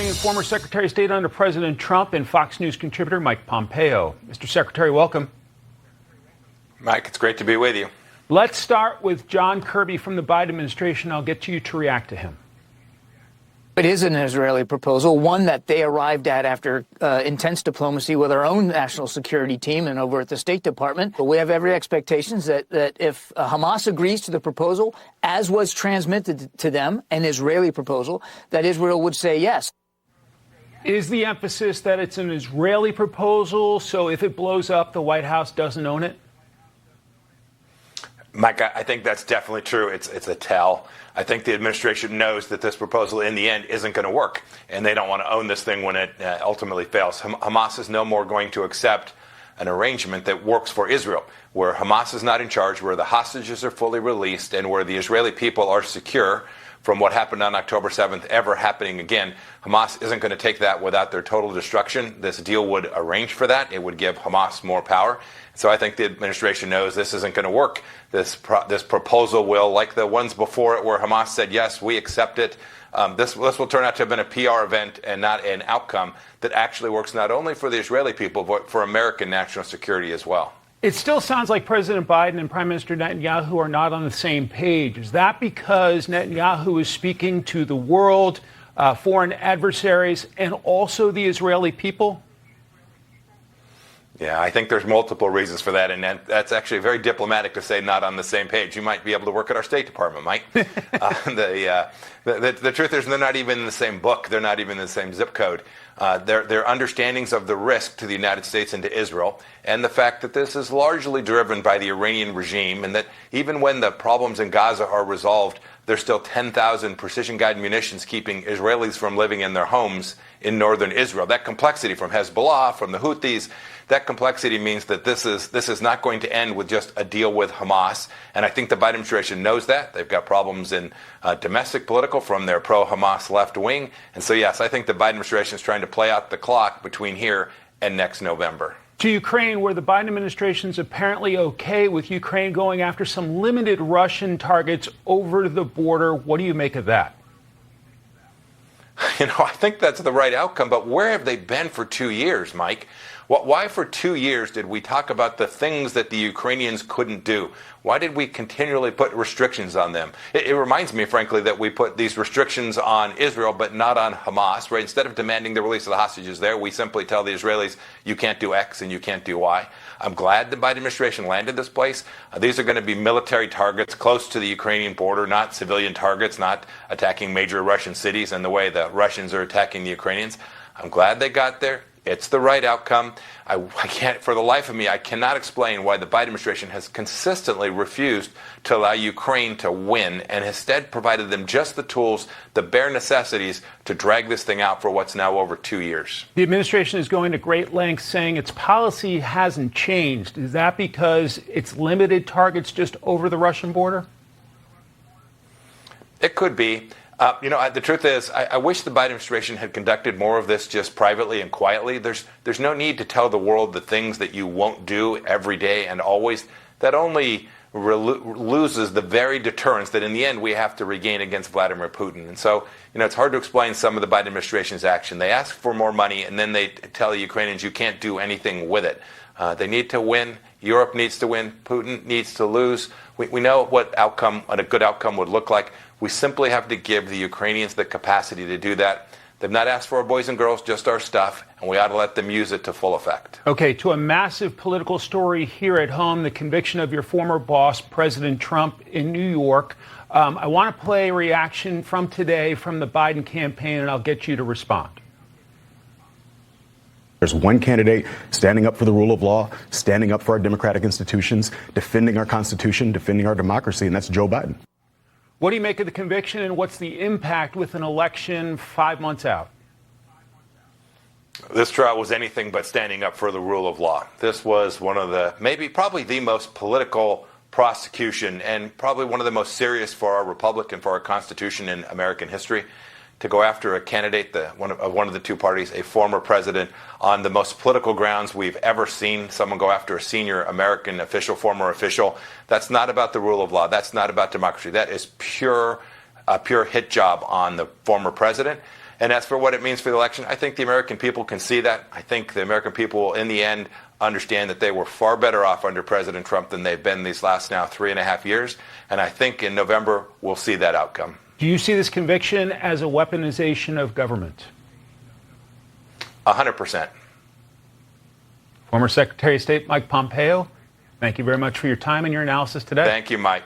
in former Secretary of State under President Trump and Fox News contributor Mike Pompeo. Mr. Secretary, welcome. Mike, it's great to be with you. Let's start with John Kirby from the Biden administration. I'll get you to react to him. It is an Israeli proposal, one that they arrived at after intense diplomacy with our own national security team and over at the State Department. But we have every expectation that if Hamas agrees to the proposal, as was transmitted to them, an Israeli proposal, that Israel would say yes. Is the emphasis that it's an Israeli proposal, so if it blows up, the White House doesn't own it? Mike, I think that's definitely true. It's a tell. I think the administration knows that this proposal in the end isn't going to work, and they don't want to own this thing when it ultimately fails. Hamas is no more going to accept an arrangement that works for Israel, where Hamas is not in charge, where the hostages are fully released, and where the Israeli people are secure from what happened on October 7th ever happening again. Hamas isn't going to take that without their total destruction. This deal would arrange for that. It would give Hamas more power. So I think the administration knows this isn't going to work. This proposal will, like the ones before it where Hamas said, yes, we accept it, this will turn out to have been a PR event and not an outcome that actually works not only for the Israeli people, but for American national security as well. It still sounds like President Biden and Prime Minister Netanyahu are not on the same page. Is that because Netanyahu is speaking to the world, foreign adversaries, and also the Israeli people? Yeah, I think there's multiple reasons for that, and that's actually very diplomatic to say not on the same page. You might be able to work at our State Department, Mike. The truth is they're not even in the same book. They're not even in the same zip code. Their understandings of the risk to the United States and to Israel, and the fact that this is largely driven by the Iranian regime, and that even when the problems in Gaza are resolved, there's still 10,000 precision-guided munitions keeping Israelis from living in their homes in northern Israel. That complexity from Hezbollah, from the Houthis, that complexity means that this is not going to end with just a deal with Hamas. And I think the Biden administration knows that. They've got problems in domestic political from their pro-Hamas left wing. And so, yes, I think the Biden administration is trying to play out the clock between here and next November. To Ukraine, where the Biden administration is apparently okay with Ukraine going after some limited Russian targets over the border. What do you make of that? I think that's the right outcome. But where have they been for 2 years, Mike? Why for 2 years did we talk about the things that the Ukrainians couldn't do? Why did we continually put restrictions on them? It reminds me, frankly, that we put these restrictions on Israel, but not on Hamas, right? Instead of demanding the release of the hostages there, we simply tell the Israelis, you can't do X and you can't do Y. I'm glad the Biden administration landed this place. These are going to be military targets close to the Ukrainian border, not civilian targets, not attacking major Russian cities and the way the Russians are attacking the Ukrainians. I'm glad they got there. It's the right outcome. I can't, for the life of me, I cannot explain why the Biden administration has consistently refused to allow Ukraine to win and instead provided them just the tools, the bare necessities to drag this thing out for what's now over 2 years. The administration is going to great lengths saying its policy hasn't changed. Is that because it's limited targets just over the Russian border? It could be. The truth is, I wish the Biden administration had conducted more of this just privately and quietly. There's no need to tell the world the things that you won't do every day and always. That only loses the very deterrence that in the end we have to regain against Vladimir Putin. And so, it's hard to explain some of the Biden administration's action. They ask for more money and then they tell the Ukrainians you can't do anything with it. They need to win. Europe needs to win. Putin needs to lose. We know what a good outcome would look like. We simply have to give the Ukrainians the capacity to do that. They've not asked for our boys and girls, just our stuff, and we ought to let them use it to full effect. Okay, to a massive political story here at home, the conviction of your former boss, President Trump, in New York. I want to play a reaction from today from the Biden campaign, and I'll get you to respond. There's one candidate standing up for the rule of law, standing up for our democratic institutions, defending our Constitution, defending our democracy, and that's Joe Biden. What do you make of the conviction, and what's the impact with an election 5 months out? This trial was anything but standing up for the rule of law. This was one of the, probably the most political prosecution and probably one of the most serious for our republic and for our Constitution in American history. To go after a candidate, one of the two parties, a former president, on the most political grounds we've ever seen someone go after a senior American official, former official. That's not about the rule of law. That's not about democracy. That is a pure hit job on the former president. And as for what it means for the election, I think the American people can see that. I think the American people, in the end, understand that they were far better off under President Trump than they've been these last now 3.5 years. And I think in November, we'll see that outcome. Do you see this conviction as a weaponization of government? 100%. Former Secretary of State Mike Pompeo, thank you very much for your time and your analysis today. Thank you, Mike.